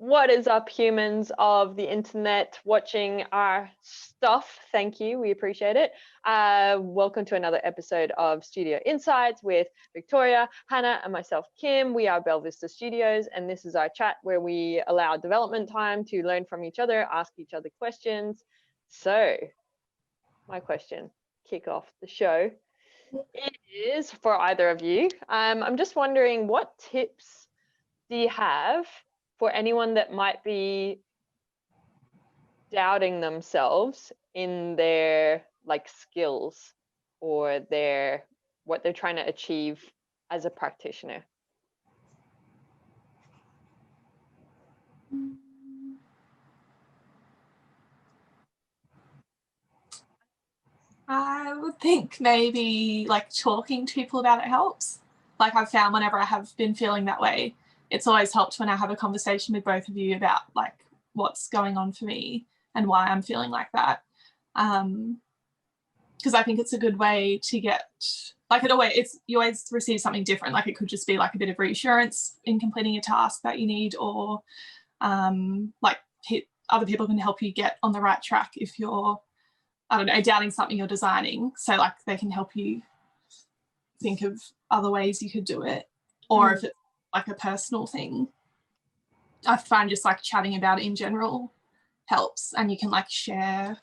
What is up, humans of the internet watching our stuff? Thank you, we appreciate it. Welcome to another episode of Studio Insights with Victoria, Hannah, and myself, Kim. We are Belvista Studios, and this is our chat where we allow development time to learn from each other, ask each other questions. So, my question, kick off the show, is for either of you. I'm just wondering, what tips do you have for anyone that might be doubting themselves in their skills or what they're trying to achieve as a practitioner? I would think maybe talking to people about it helps. I've found whenever I have been feeling that way, it's always helped when I have a conversation with both of you about what's going on for me and why I'm feeling like that. Because I think it's a good way to get, you always receive something different. It could just be a bit of reassurance in completing a task that you need, or other people can help you get on the right track if you're, I don't know, doubting something you're designing. So they can help you think of other ways you could do it. Or if it's a personal thing, I find just chatting about it in general helps, and you can share,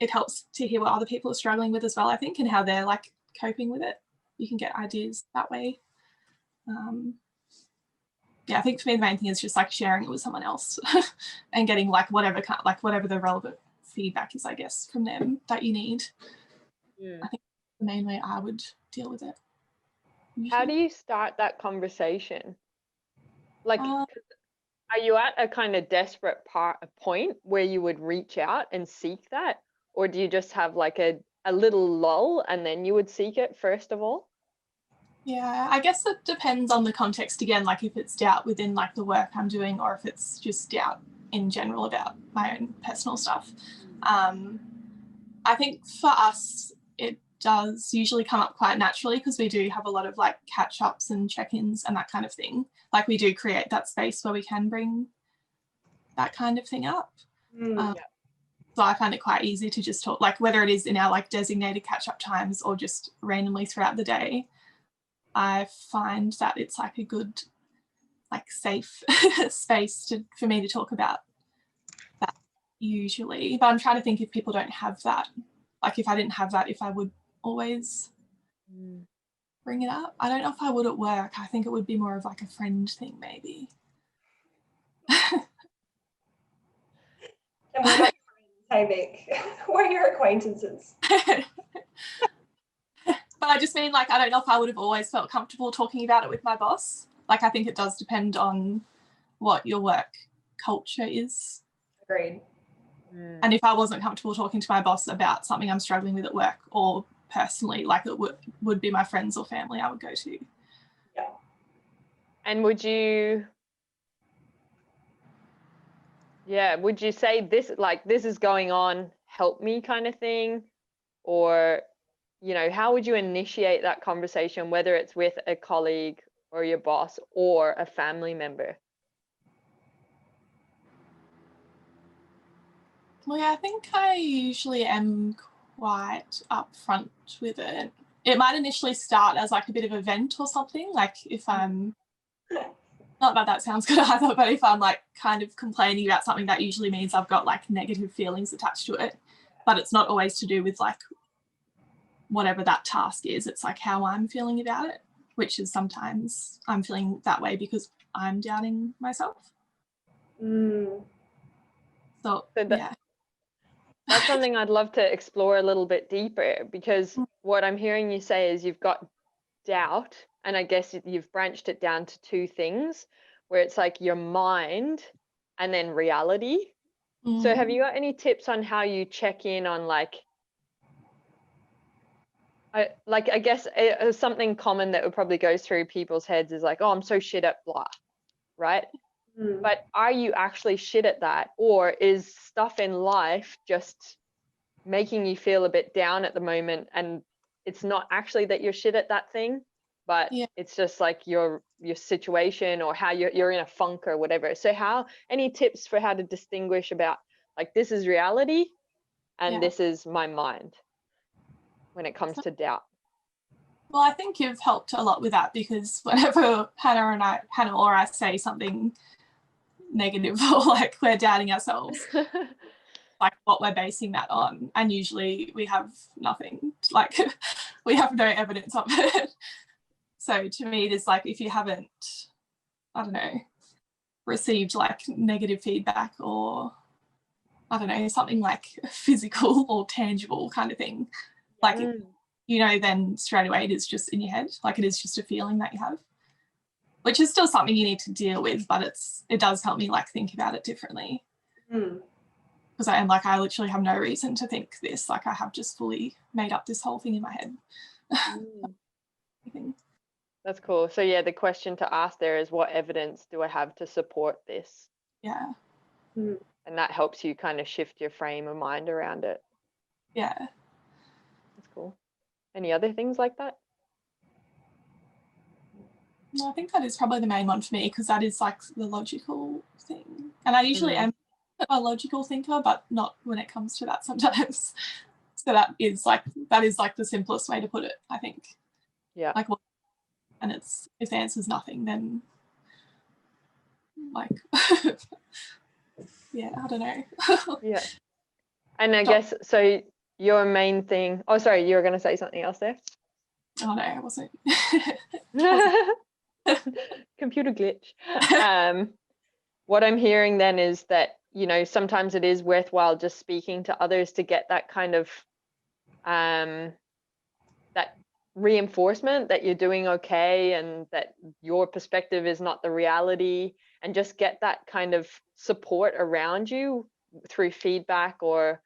it helps to hear what other people are struggling with as well, I think, and how they're coping with it. You can get ideas that way. Yeah, I think for me the main thing is just sharing it with someone else and getting whatever the relevant feedback is, I guess, from them that you need. I think the main way I would deal with it. How do you start that conversation? Are you at a kind of desperate point where you would reach out and seek that, or do you just have a little lull and then you would seek it first of all? Yeah, I guess it depends on the context again, if it's doubt within the work I'm doing, or if it's just doubt in general about my own personal stuff. I think for us it does usually come up quite naturally, because we do have a lot of catch-ups and check-ins and that kind of thing. We do create that space where we can bring that kind of thing up. So I find it quite easy to just talk, whether it is in our designated catch-up times or just randomly throughout the day. I find that it's a good safe space for me to talk about that usually. But I'm trying to think if people don't have that, if I didn't have that, if I would always bring it up. I don't know if I would at work. I think it would be more of a friend thing maybe. And we're not friends, hey Vic. We're your acquaintances. But I just mean I don't know if I would have always felt comfortable talking about it with my boss. I think it does depend on what your work culture is. Agreed. And if I wasn't comfortable talking to my boss about something I'm struggling with at work or personally, it would be my friends or family I would go to. Yeah. And would you say this is going on, help me kind of thing? Or how would you initiate that conversation, whether it's with a colleague or your boss or a family member? Well, yeah, I think I usually am quite upfront with it. It might initially start as a bit of a vent or something, if I'm, not that sounds good either, but if I'm kind of complaining about something, that usually means I've got negative feelings attached to it. But it's not always to do with whatever that task is. It's how I'm feeling about it, which is sometimes I'm feeling that way because I'm doubting myself. So yeah. That's something I'd love to explore a little bit deeper, because what I'm hearing you say is you've got doubt, and I guess you've branched it down to two things, where it's your mind and then reality. So have you got any tips on how you check in on I guess something common that would probably go through people's heads is oh, I'm so shit at blah, right? But are you actually shit at that, or is stuff in life just making you feel a bit down at the moment, and it's not actually that you're shit at that thing, but Yeah. it's just like your situation or how you're in a funk or whatever. So any tips for how to distinguish about like this is reality and Yeah. this is my mind when it comes to doubt? Well, I think you've helped a lot with that, because whenever Hannah or I say something negative or like we're doubting ourselves, like what we're basing that on, and usually we have nothing, like we have no evidence of it. So to me, it is like, if you haven't, I don't know, received like negative feedback, or I don't know, something like physical or tangible kind of thing, like, you know, then straight away it is just in your head, like it is just a feeling that you have, which is still something you need to deal with, but it does help me like think about it differently. Because I am like, I literally have no reason to think this, like I have just fully made up this whole thing in my head. That's cool. So yeah, the question to ask there is, what evidence do I have to support this? Yeah. And that helps you kind of shift your frame of mind around it. Yeah. That's cool. Any other things like that? No, I think that is probably the main one for me, because that is like the logical thing. And I usually am a logical thinker, but not when it comes to that sometimes. So that is like the simplest way to put it, I think. Yeah. Like, and it's, if the answer's nothing, then like, yeah, I don't know. Yeah. And I guess, so your main thing, oh, sorry, you were going to say something else there? Oh no, I wasn't. Computer glitch. What I'm hearing then is that, you know, sometimes it is worthwhile just speaking to others to get that kind of that reinforcement that you're doing okay and that your perspective is not the reality, and just get that kind of support around you through feedback or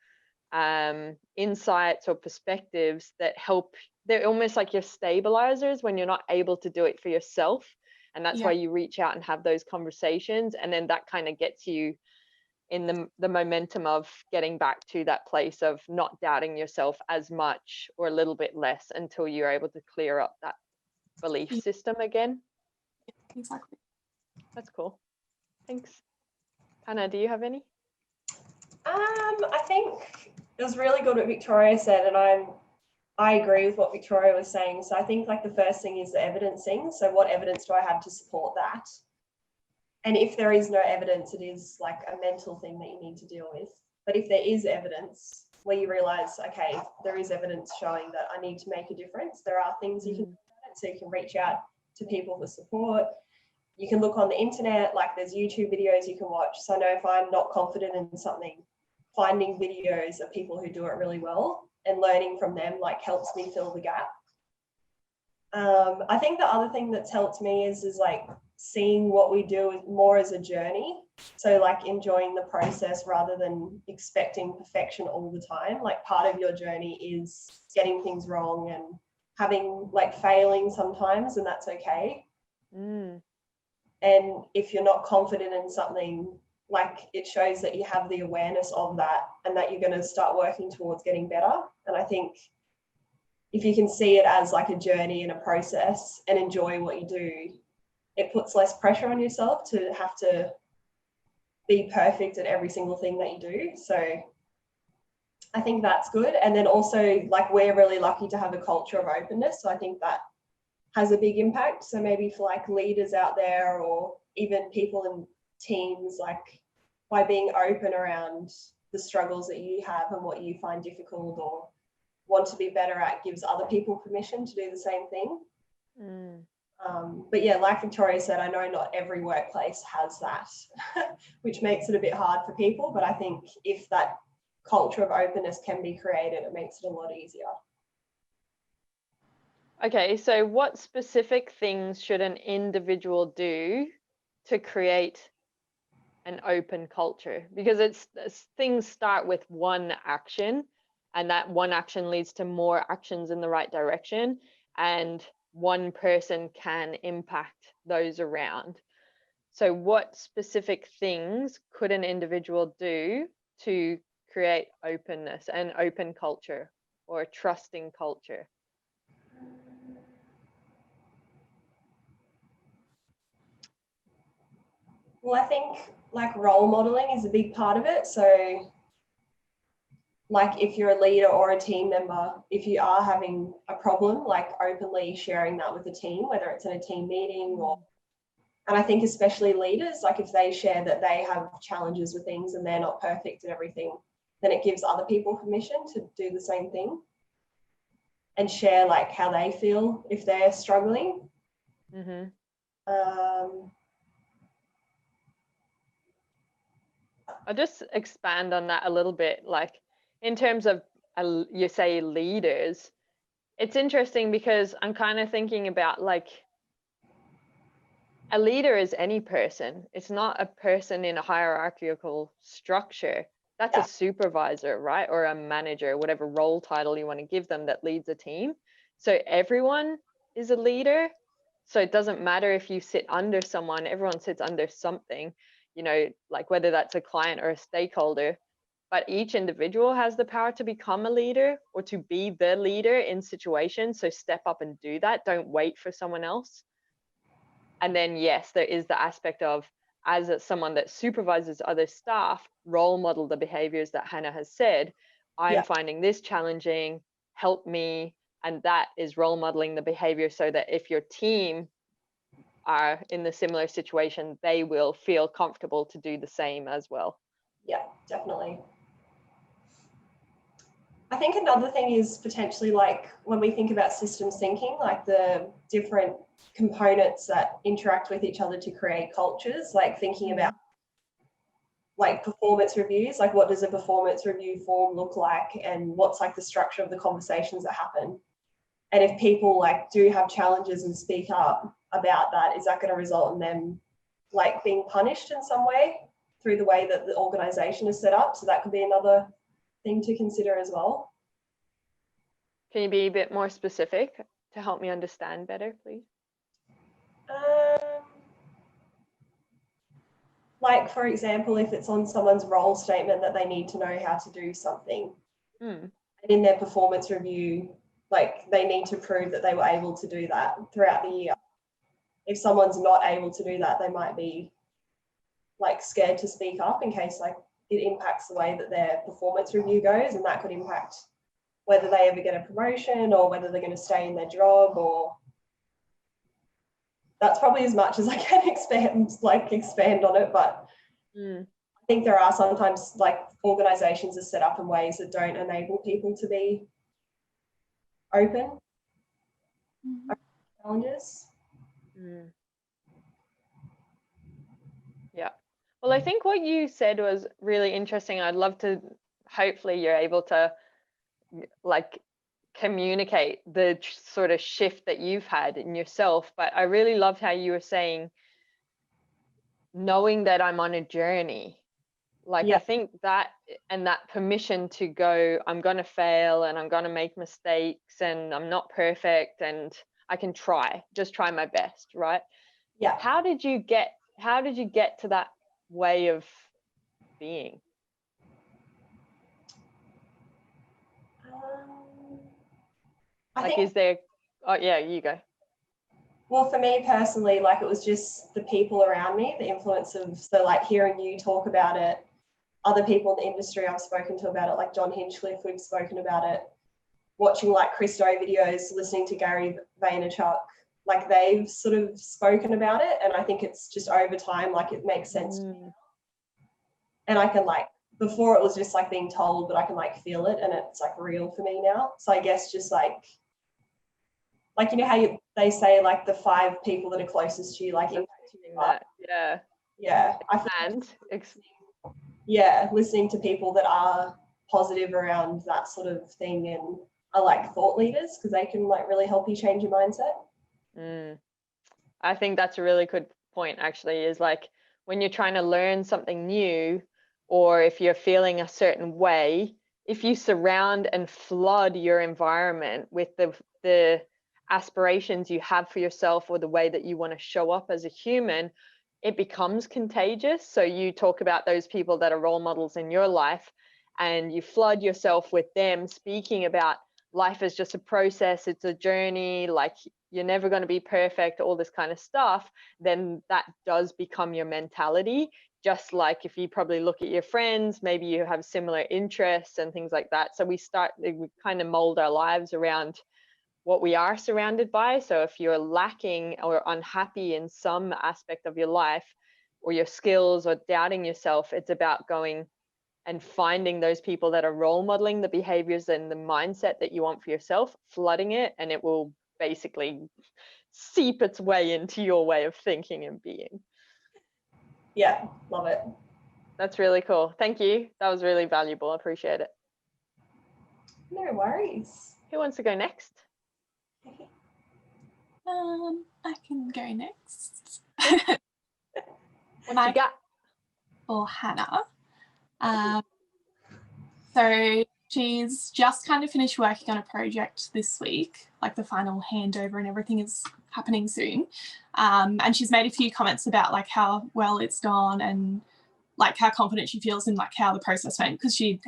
insights or perspectives that help. They're almost like your stabilizers when you're not able to do it for yourself, and that's why you reach out and have those conversations, and then that kind of gets you in the momentum of getting back to that place of not doubting yourself as much or a little bit less until you're able to clear up that belief system again. Exactly. That's cool. Thanks. Hannah, do you have any? I think it was really good what Victoria said, and I agree with what Victoria was saying. So I think like the first thing is the evidencing. So what evidence do I have to support that? And if there is no evidence, it is like a mental thing that you need to deal with. But if there is evidence where you realize, okay, there is evidence showing that I need to make a difference, there are things you can do. So you can reach out to people for support. You can look on the internet, like there's YouTube videos you can watch. So I know if I'm not confident in something, finding videos of people who do it really well and learning from them like helps me fill the gap. I think the other thing that's helped me is like seeing what we do more as a journey. So like enjoying the process rather than expecting perfection all the time. Like part of your journey is getting things wrong and having like failing sometimes, and that's okay. And if you're not confident in something, like it shows that you have the awareness of that and that you're going to start working towards getting better. And I think if you can see it as like a journey and a process and enjoy what you do, it puts less pressure on yourself to have to be perfect at every single thing that you do. So I think that's good. And then also like we're really lucky to have a culture of openness. So I think that has a big impact. So maybe for like leaders out there or even people in teams, like by being open around the struggles that you have and what you find difficult or want to be better at, gives other people permission to do the same thing. But yeah, like Victoria said, I know not every workplace has that, which makes it a bit hard for people. But I think if that culture of openness can be created, it makes it a lot easier. Okay, so what specific things should an individual do to create an open culture? Because things start with one action, and that one action leads to more actions in the right direction, and one person can impact those around. So what specific things could an individual do to create openness and open culture or a trusting culture? Well, I think like role modeling is a big part of it. So like if you're a leader or a team member, if you are having a problem, like openly sharing that with the team, whether it's in a team meeting or, and I think especially leaders, like if they share that they have challenges with things and they're not perfect at everything, then it gives other people permission to do the same thing and share like how they feel if they're struggling. Mm-hmm. I'll just expand on that a little bit. Like in terms of, you say leaders, it's interesting because I'm kind of thinking about like a leader is any person. It's not a person in a hierarchical structure. That's a supervisor, right? Or a manager, whatever role title you want to give them that leads a team. So everyone is a leader. So it doesn't matter if you sit under someone, everyone sits under something, you know, like whether that's a client or a stakeholder, but each individual has the power to become a leader or to be the leader in situations. So step up and do that. Don't wait for someone else. And then, yes, there is the aspect of, as someone that supervises other staff, role model the behaviors that Hannah has said. I'm finding this challenging, help me. And that is role modeling the behavior so that if your team are in the similar situation, they will feel comfortable to do the same as well. Yeah, definitely. I think another thing is potentially like when we think about systems thinking, like the different components that interact with each other to create cultures, like thinking about like performance reviews, like what does a performance review form look like and what's like the structure of the conversations that happen. And if people like do have challenges and speak up about that, is that going to result in them like being punished in some way through the way that the organization is set up? So that could be another thing to consider as well. Can you be a bit more specific to help me understand better, please? Like, for example, if it's on someone's role statement that they need to know how to do something, and in their performance review, like they need to prove that they were able to do that throughout the year. If someone's not able to do that, they might be like scared to speak up in case like it impacts the way that their performance review goes, and that could impact whether they ever get a promotion or whether they're going to stay in their job. Or that's probably as much as I can expand on it. But I think there are sometimes like organizations are set up in ways that don't enable people to be open challenges. Yeah. Well, I think what you said was really interesting. I'd love to, hopefully you're able to like communicate the sort of shift that you've had in yourself. But I really loved how you were saying, knowing that I'm on a journey. Like, I think that, and that permission to go, I'm going to fail and I'm going to make mistakes and I'm not perfect and I can just try my best, right? Yeah. How did you get to that way of being? Is there, oh yeah, you go. Well, for me personally, like it was just the people around me, the influence of, so like hearing you talk about it, other people in the industry I've spoken to about it, like John Hinchcliffe, we've spoken about it, watching like Christo videos, listening to Gary Vaynerchuk, like they've sort of spoken about it. And I think it's just over time, like it makes sense. And I can like, before it was just like being told, but I can like feel it and it's like real for me now. So I guess just like you know how they say like the 5 people that are closest to you, like listening to people that are positive around that sort of thing and are like thought leaders, because they can like really help you change your mindset. I think that's a really good point actually, is like when you're trying to learn something new, or if you're feeling a certain way, if you surround and flood your environment with the aspirations you have for yourself or the way that you want to show up as a human, it becomes contagious. So you talk about those people that are role models in your life and you flood yourself with them speaking about life is just a process, it's a journey, like you're never going to be perfect, all this kind of stuff, then that does become your mentality. Just like if you probably look at your friends, maybe you have similar interests and things like that. So we kind of mold our lives around what we are surrounded by. So if you're lacking or unhappy in some aspect of your life or your skills or doubting yourself, it's about going and finding those people that are role modeling the behaviors and the mindset that you want for yourself, flooding it, and it will basically seep its way into your way of thinking and being. Yeah, love it. That's really cool. Thank you. That was really valuable. I appreciate it. No worries. Who wants to go next? I can go next. What you got? Or Hannah. So she's just kind of finished working on a project this week, like the final handover and everything is happening soon. And she's made a few comments about like how well it's gone and like how confident she feels in like how the process went, because she's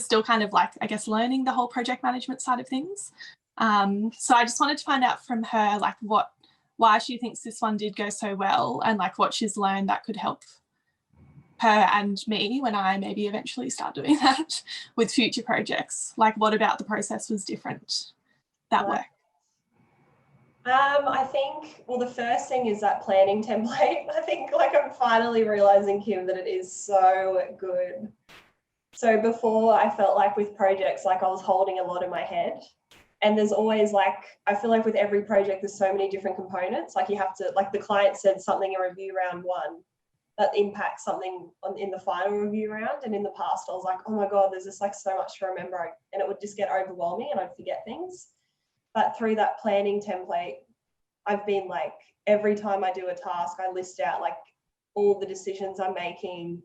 still kind of like, I guess, learning the whole project management side of things. So I just wanted to find out from her like why she thinks this one did go so well and like what she's learned that could help her and me when I maybe eventually start doing that with future projects. Like what about the process was different that worked? I think, well, the first thing is that planning template. I think like I'm finally realizing, Kim, that it is so good. So before I felt like with projects, like I was holding a lot in my head. And there's always like, I feel like with every project, there's so many different components. Like you have to, like the client said something in review round 1 that impacts something in the final review round. And in the past, I was like, oh my God, there's just like so much to remember. And it would just get overwhelming and I'd forget things. But through that planning template, I've been like, every time I do a task, I list out like all the decisions I'm making,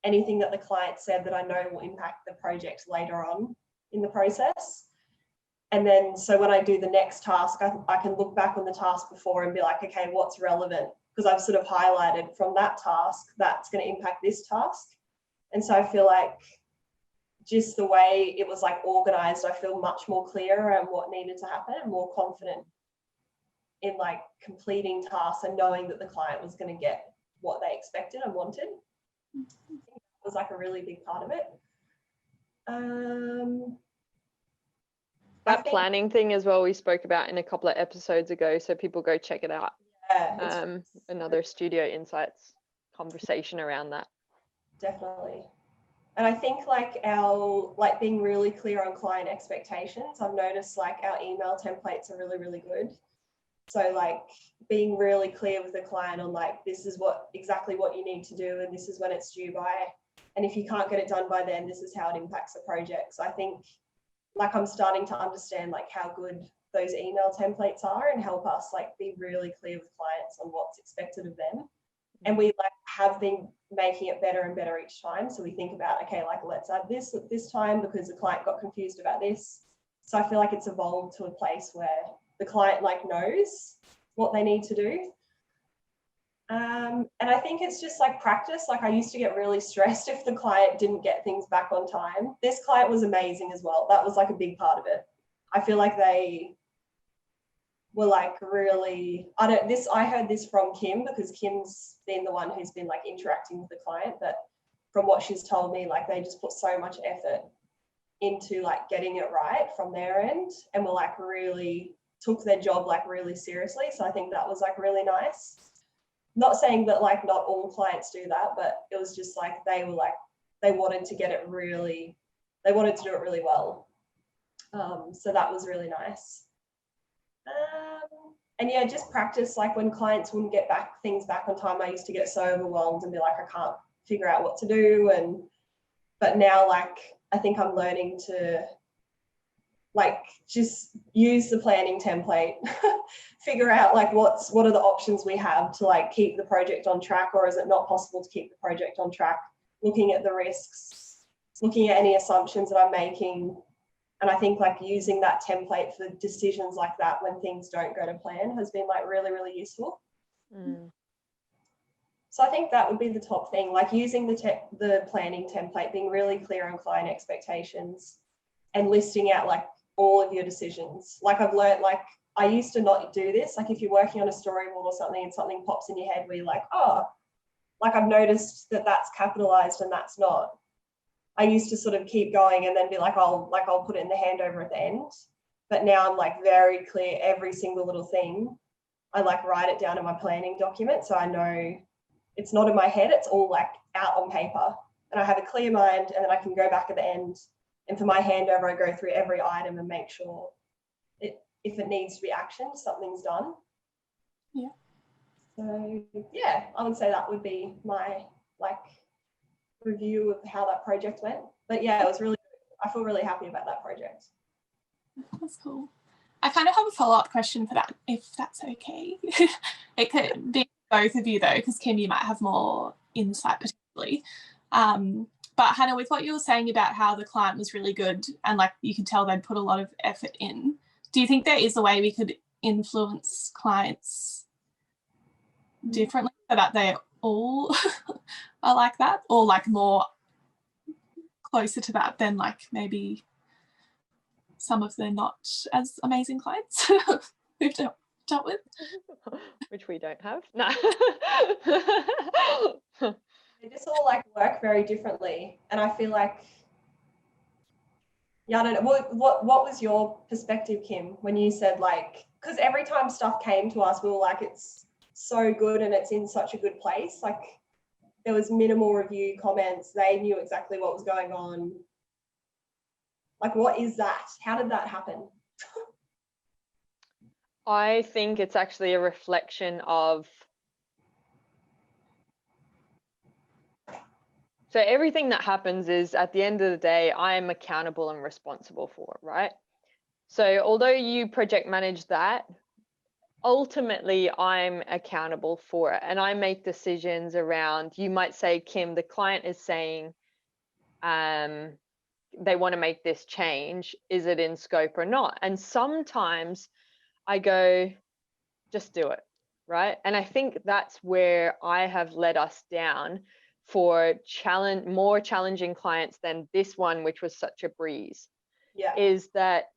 anything that the client said that I know will impact the project later on in the process. And then, so when I do the next task, I can look back on the task before and be like, okay, what's relevant? Because I've sort of highlighted from that task, that's going to impact this task. And so I feel like just the way it was like organized, I feel much more clear around what needed to happen and more confident in like completing tasks and knowing that the client was going to get what they expected and wanted. It was like a really big part of it. That planning thing as well, we spoke about in a couple of episodes ago, so people go check it out. Yeah, another Studio Insights conversation around that. Definitely. And I think like being really clear on client expectations, I've noticed like our email templates are really, really good. So like being really clear with the client on like, this is exactly what you need to do and this is when it's due by. And if you can't get it done by then, this is how it impacts the project. So I think like I'm starting to understand like how good those email templates are and help us like be really clear with clients on what's expected of them. And we like have been making it better and better each time. So we think about, okay, like let's add this at this time because the client got confused about this. So I feel like it's evolved to a place where the client like knows what they need to do. And I think it's just like practice. Like I used to get really stressed if the client didn't get things back on time. This client was amazing as well. That was like a big part of it. I feel like they were like really, I heard this from Kim because Kim's been the one who's been like interacting with the client, but from what she's told me, like they just put so much effort into like getting it right from their end and were like really took their job like really seriously. So I think that was like really nice. Not saying that like not all clients do that, but it was just like they wanted to get it really, they wanted to do it really well. So that was really nice. And yeah, just practice, like when clients wouldn't get things back on time, I used to get so overwhelmed and be like, I can't figure out what to do. But now like, I think I'm learning to like just use the planning template, figure out like what are the options we have to like keep the project on track, or is it not possible to keep the project on track, looking at the risks, looking at any assumptions that I'm making. And I think like using that template for decisions like that when things don't go to plan has been like really, really useful. So I think that would be the top thing, like using the planning template, being really clear on client expectations and listing out like all of your decisions. Like I've learned, like I used to not do this. Like if you're working on a storyboard or something and something pops in your head where you're like, oh, like I've noticed that that's capitalized and that's not. I used to sort of keep going and then be like, I'll put it in the handover at the end. But now I'm like very clear, every single little thing. I like write it down in my planning document. So I know it's not in my head, it's all like out on paper. And I have a clear mind, and then I can go back at the end. And for my handover, I go through every item and make sure if it needs to be actioned, something's done. Yeah. So yeah, I would say that would be my like review of how that project went. But yeah, it was really, I feel really happy about that project. That's cool. I kind of have a follow-up question for that, if that's okay. It could be both of you though, because Kim, you might have more insight particularly. But Hannah, with what you were saying about how the client was really good and like you could tell they'd put a lot of effort in, do you think there is a way we could influence clients differently so that they all are like that, or like more closer to that than like maybe some of the not as amazing clients we've dealt with? Which we don't have. No. They just all like work very differently. And I feel like, yeah, I don't know. What was your perspective, Kim, when you said like, because every time stuff came to us, we were like, it's so good and it's in such a good place. Like there was minimal review comments. They knew exactly what was going on. Like, what is that? How did that happen? I think it's actually a reflection of, so everything that happens is at the end of the day, I am accountable and responsible for it, right? So although you project manage that, ultimately I'm accountable for it, and I make decisions around, you might say, Kim, the client is saying they want to make this change. Is it in scope or not? And sometimes I go, just do it, right? And I think that's where I have let us down for more challenging clients than this one, which was such a breeze. Yeah. Is that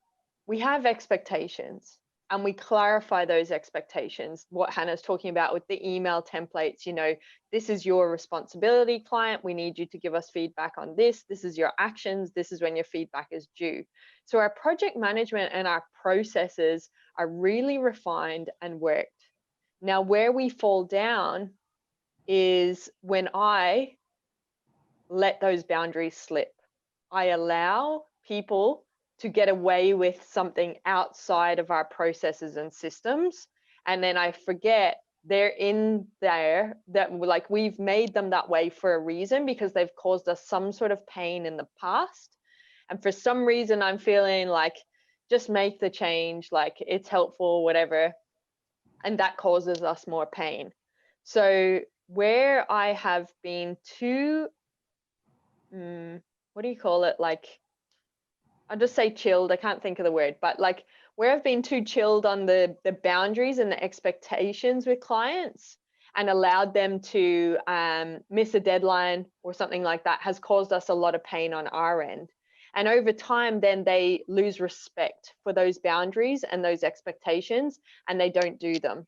we have expectations and we clarify those expectations. What Hannah's talking about with the email templates, you know, this is your responsibility, client. We need you to give us feedback on this. This is your actions. This is when your feedback is due. So our project management and our processes are really refined and worked. Now, where we fall down is when I let those boundaries slip. I allow people to get away with something outside of our processes and systems. And then I forget they're in there, that like we've made them that way for a reason, because they've caused us some sort of pain in the past. And for some reason, I'm feeling like, just make the change, like it's helpful, whatever. And that causes us more pain. So where I have been too, what do you call it? Like, I'll just say chilled. I can't think of the word, but like where I've been too chilled on the boundaries and the expectations with clients and allowed them to miss a deadline or something like that has caused us a lot of pain on our end. And over time, then they lose respect for those boundaries and those expectations, and they don't do them.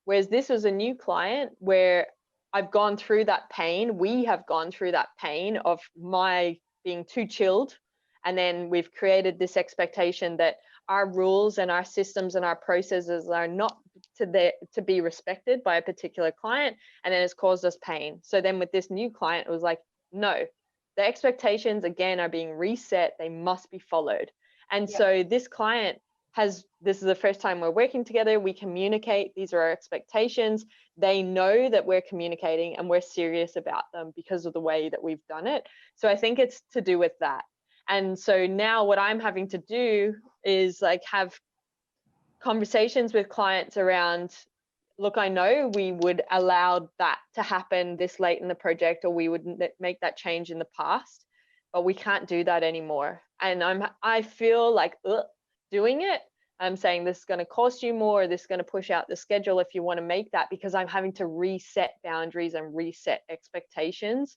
Whereas this was a new client where I've gone through that pain. We have gone through that pain of my being too chilled. And then we've created this expectation that our rules and our systems and our processes are not to be respected by a particular client. And then it's caused us pain. So then with this new client, it was like, no, the expectations again are being reset. They must be followed. And so this client this is the first time we're working together. We communicate. These are our expectations. They know that we're communicating and we're serious about them because of the way that we've done it. So I think it's to do with that. And so now what I'm having to do is like have conversations with clients around, look, I know we would allow that to happen this late in the project, or we would make that change in the past, but we can't do that anymore. And I feel like doing it. I'm saying this is going to cost you more, this is going to push out the schedule if you want to make that, because I'm having to reset boundaries and reset expectations.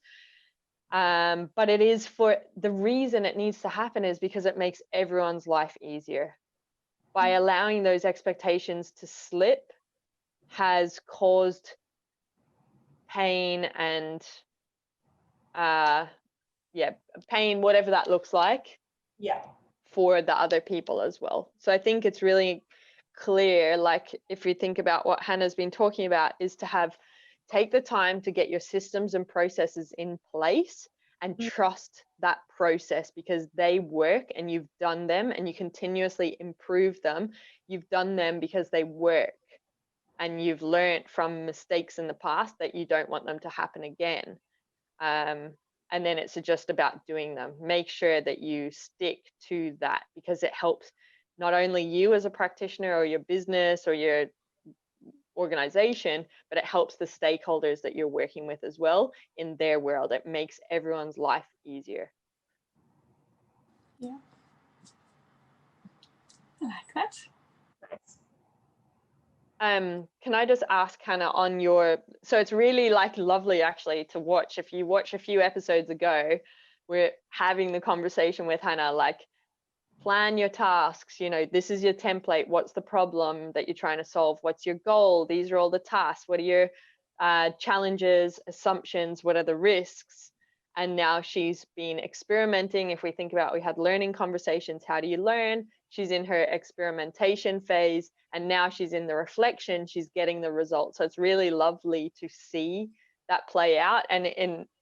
But it is for the reason it needs to happen is because it makes everyone's life easier. By allowing those expectations to slip has caused pain and pain, whatever that looks like, for the other people as well. So I think it's really clear, like if you think about what Hannah's been talking about, is to take the time to get your systems and processes in place and trust that process, because they work and you've done them and you continuously improve them. You've done them because they work, and you've learned from mistakes in the past that you don't want them to happen again. And then it's just about doing them. Make sure that you stick to that, because it helps not only you as a practitioner or your business or your organization, but it helps the stakeholders that you're working with as well in their world. It makes everyone's life easier. Yeah, I like that. Can I just ask Hannah on so it's really like lovely actually to watch. If you watch a few episodes ago, we're having the conversation with Hannah, like, plan your tasks, this is your template. What's the problem that you're trying to solve? What's your goal? These are all the tasks. What are your challenges, assumptions? What are the risks? And now she's been experimenting. If we think about, we had learning conversations, how do you learn? She's in her experimentation phase, and now she's in the reflection, she's getting the results. So it's really lovely to see that play out. And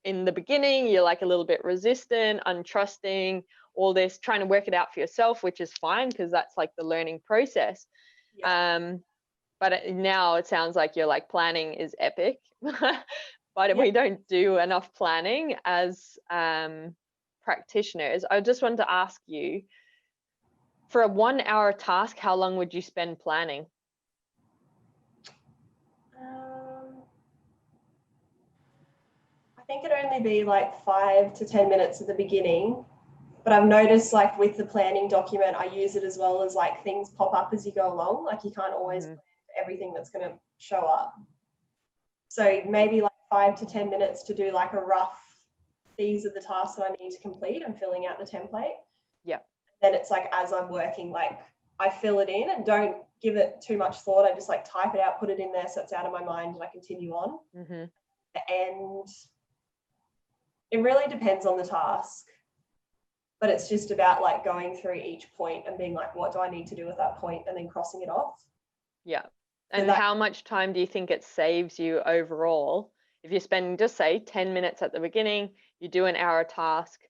in the beginning, you're like a little bit resistant, untrusting, all this, trying to work it out for yourself, which is fine, because that's like the learning process. But now it sounds like you're like, planning is epic. But we don't do enough planning as practitioners. I just wanted to ask you, for a 1 hour task, how long would you spend planning? I think it'd only be like 5 to 10 minutes at the beginning. But I've noticed, like with the planning document, I use it as well as like things pop up as you go along. Like you can't always plan for everything that's going to show up. So maybe like 5 to 10 minutes to do like a rough, these are the tasks that I need to complete. I'm filling out the template. Then it's like, as I'm working, like I fill it in and don't give it too much thought. I just like type it out, put it in there so it's out of my mind, and I continue on. And it really depends on the task. But it's just about like going through each point and being like, what do I need to do with that point, and then crossing it off. And how much time do you think it saves you overall? If you spend, just say 10 minutes at the beginning, you do an hour task,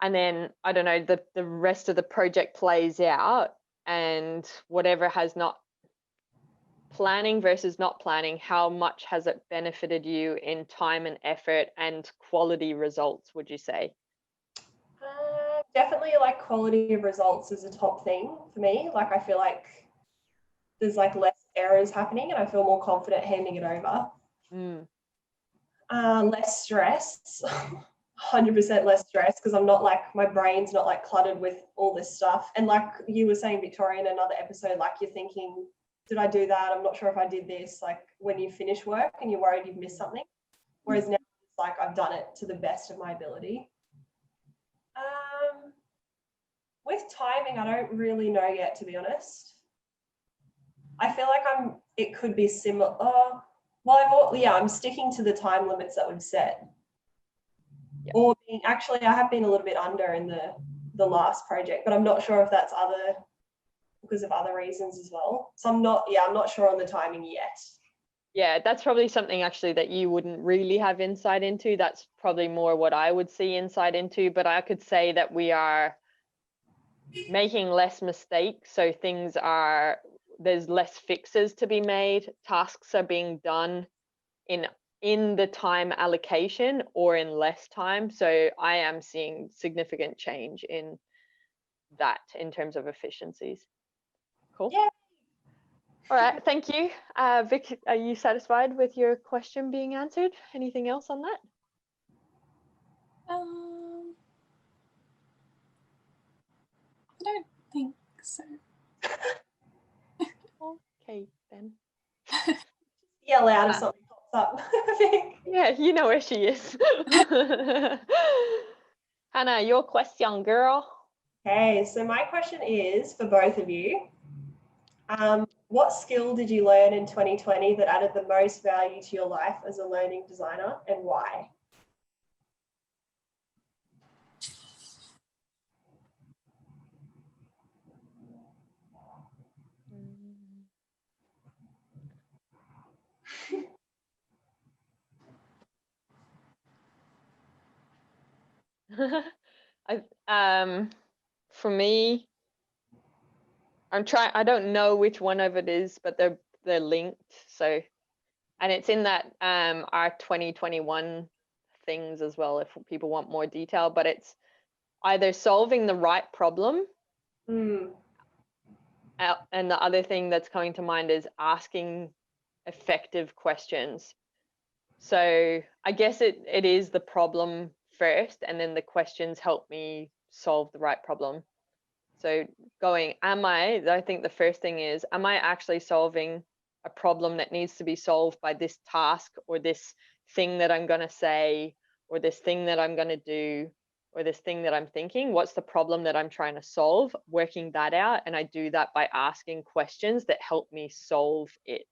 and then, I don't know, the rest of the project plays out, and whatever has not planning versus not planning, how much has it benefited you in time and effort and quality results, would you say? Definitely like quality of results is a top thing for me. Like I feel like there's like less errors happening and I feel more confident handing it over. Less stress, 100% less stress, because I'm not like, my brain's not like cluttered with all this stuff. And like you were saying, Victoria, in another episode, like you're thinking, did I do that? I'm not sure if I did this. Like when you finish work and you're worried you've missed something. Whereas now it's like I've done it to the best of my ability. With timing, I don't really know yet, to be honest. I feel like it could be similar. I'm sticking to the time limits that we've set. Or actually, I have been a little bit under in the last project, but I'm not sure if that's because of other reasons as well. So I'm not sure on the timing yet. Yeah, that's probably something actually that you wouldn't really have insight into. That's probably more what I would see insight into, but I could say that we are making less mistakes. So there's less fixes to be made. Tasks are being done in the time allocation or in less time. So I am seeing significant change in that in terms of efficiencies. Cool. Yeah. All right, thank you. Vic, are you satisfied with your question being answered? Anything else on that? I don't think so. Okay, then. Yell out if something pops up, Vic? Yeah, you know where she is. Hannah, your question, girl. Okay, so my question is for both of you. What skill did you learn in 2020 that added the most value to your life as a learning designer, and why? For me, I don't know which one of it is, but they're linked. So, and it's in that our 2021 things as well, if people want more detail, but it's either solving the right problem, and the other thing that's coming to mind is asking effective questions. So I guess it is the problem first, and then the questions help me solve the right problem. So I think the first thing is, am I actually solving a problem that needs to be solved by this task, or this thing that I'm going to say, or this thing that I'm going to do, or this thing that I'm thinking? What's the problem that I'm trying to solve? Working that out. And I do that by asking questions that help me solve it.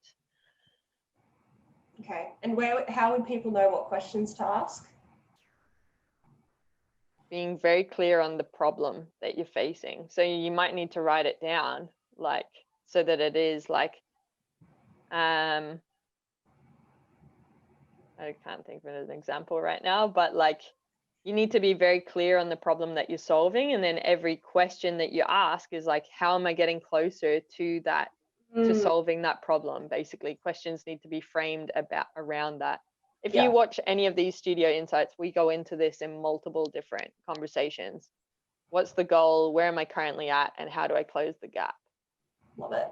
Okay, and how would people know what questions to ask? Being very clear on the problem that you're facing. So you might need to write it down, like, so that it is like, I can't think of an example right now, but like, you need to be very clear on the problem that you're solving. And then every question that you ask is like, how am I getting closer to that, to solving that problem? Basically, questions need to be framed around that. If you watch any of these Studio Insights, we go into this in multiple different conversations. What's the goal? Where am I currently at? And how do I close the gap? Love it.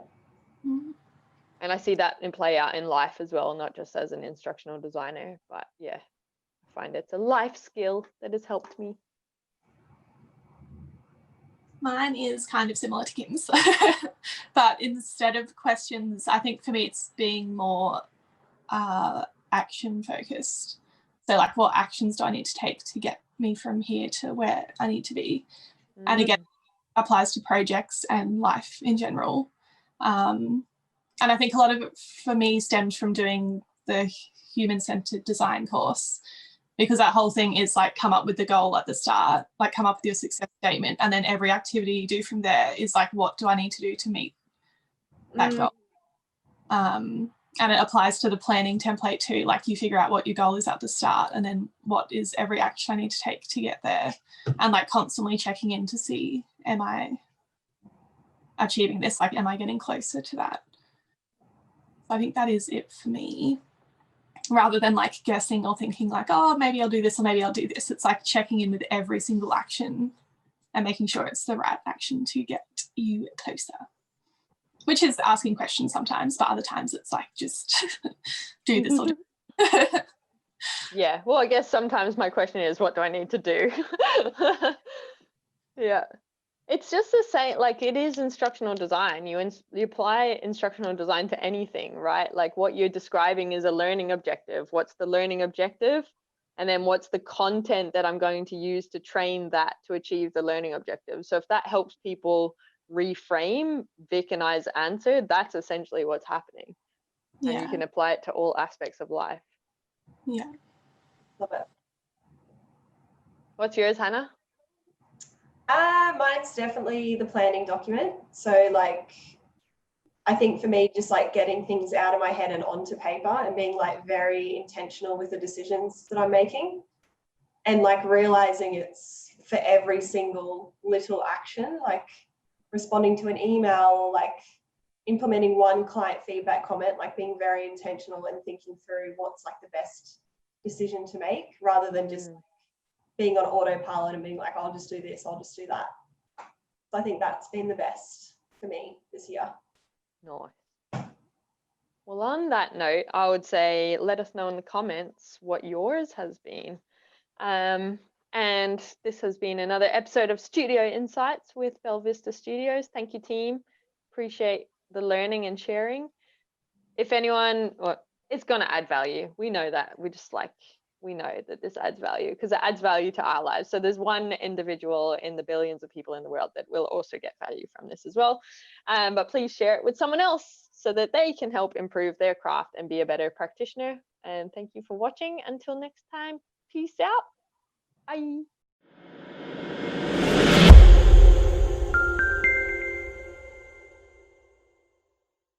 And I see that in play out in life as well, not just as an instructional designer, but yeah, I find it's a life skill that has helped me. Mine is kind of similar to Kim's, but instead of questions, I think for me it's being more action focused. So like, what actions do I need to take to get me from here to where I need to be? And again, applies to projects and life in general. And I think a lot of it for me stemmed from doing the human-centered design course, because that whole thing is like, come up with the goal at the start, like come up with your success statement, and then every activity you do from there is like, what do I need to do to meet that goal? And it applies to the planning template too. Like, you figure out what your goal is at the start, and then what is every action I need to take to get there, and like constantly checking in to see, am I achieving this? Like, am I getting closer to that? So I think that is it for me, rather than like guessing or thinking like, oh, maybe I'll do this or maybe I'll do this. It's like checking in with every single action and making sure it's the right action to get you closer. Which is asking questions sometimes, but other times it's like, just do this or do this. Yeah, well, I guess sometimes my question is, what do I need to do? Yeah, it's just the same, like, it is instructional design. You apply instructional design to anything, right? Like, what you're describing is a learning objective. What's the learning objective? And then what's the content that I'm going to use to train that to achieve the learning objective? So if that helps people reframe Vic and I's answer, that's essentially what's happening. Yeah. And you can apply it to all aspects of life. Yeah. Love it. What's yours, Hannah? Mine's definitely the planning document. So like, I think for me, just like getting things out of my head and onto paper, and being like very intentional with the decisions that I'm making, and like realizing it's for every single little action, like responding to an email, or like implementing one client feedback comment, like being very intentional and thinking through what's like the best decision to make, rather than just being on autopilot and being like, I'll just do this, I'll just do that. So I think that's been the best for me this year. Nice. Well, on that note, I would say let us know in the comments what yours has been. And this has been another episode of Studio Insights with Belvista Studios. Thank you, team. Appreciate the learning and sharing. If anyone, it's going to add value. We know that. We know that this adds value because it adds value to our lives. So there's one individual in the billions of people in the world that will also get value from this as well. But please share it with someone else so that they can help improve their craft and be a better practitioner. And thank you for watching. Until next time, peace out. Bye.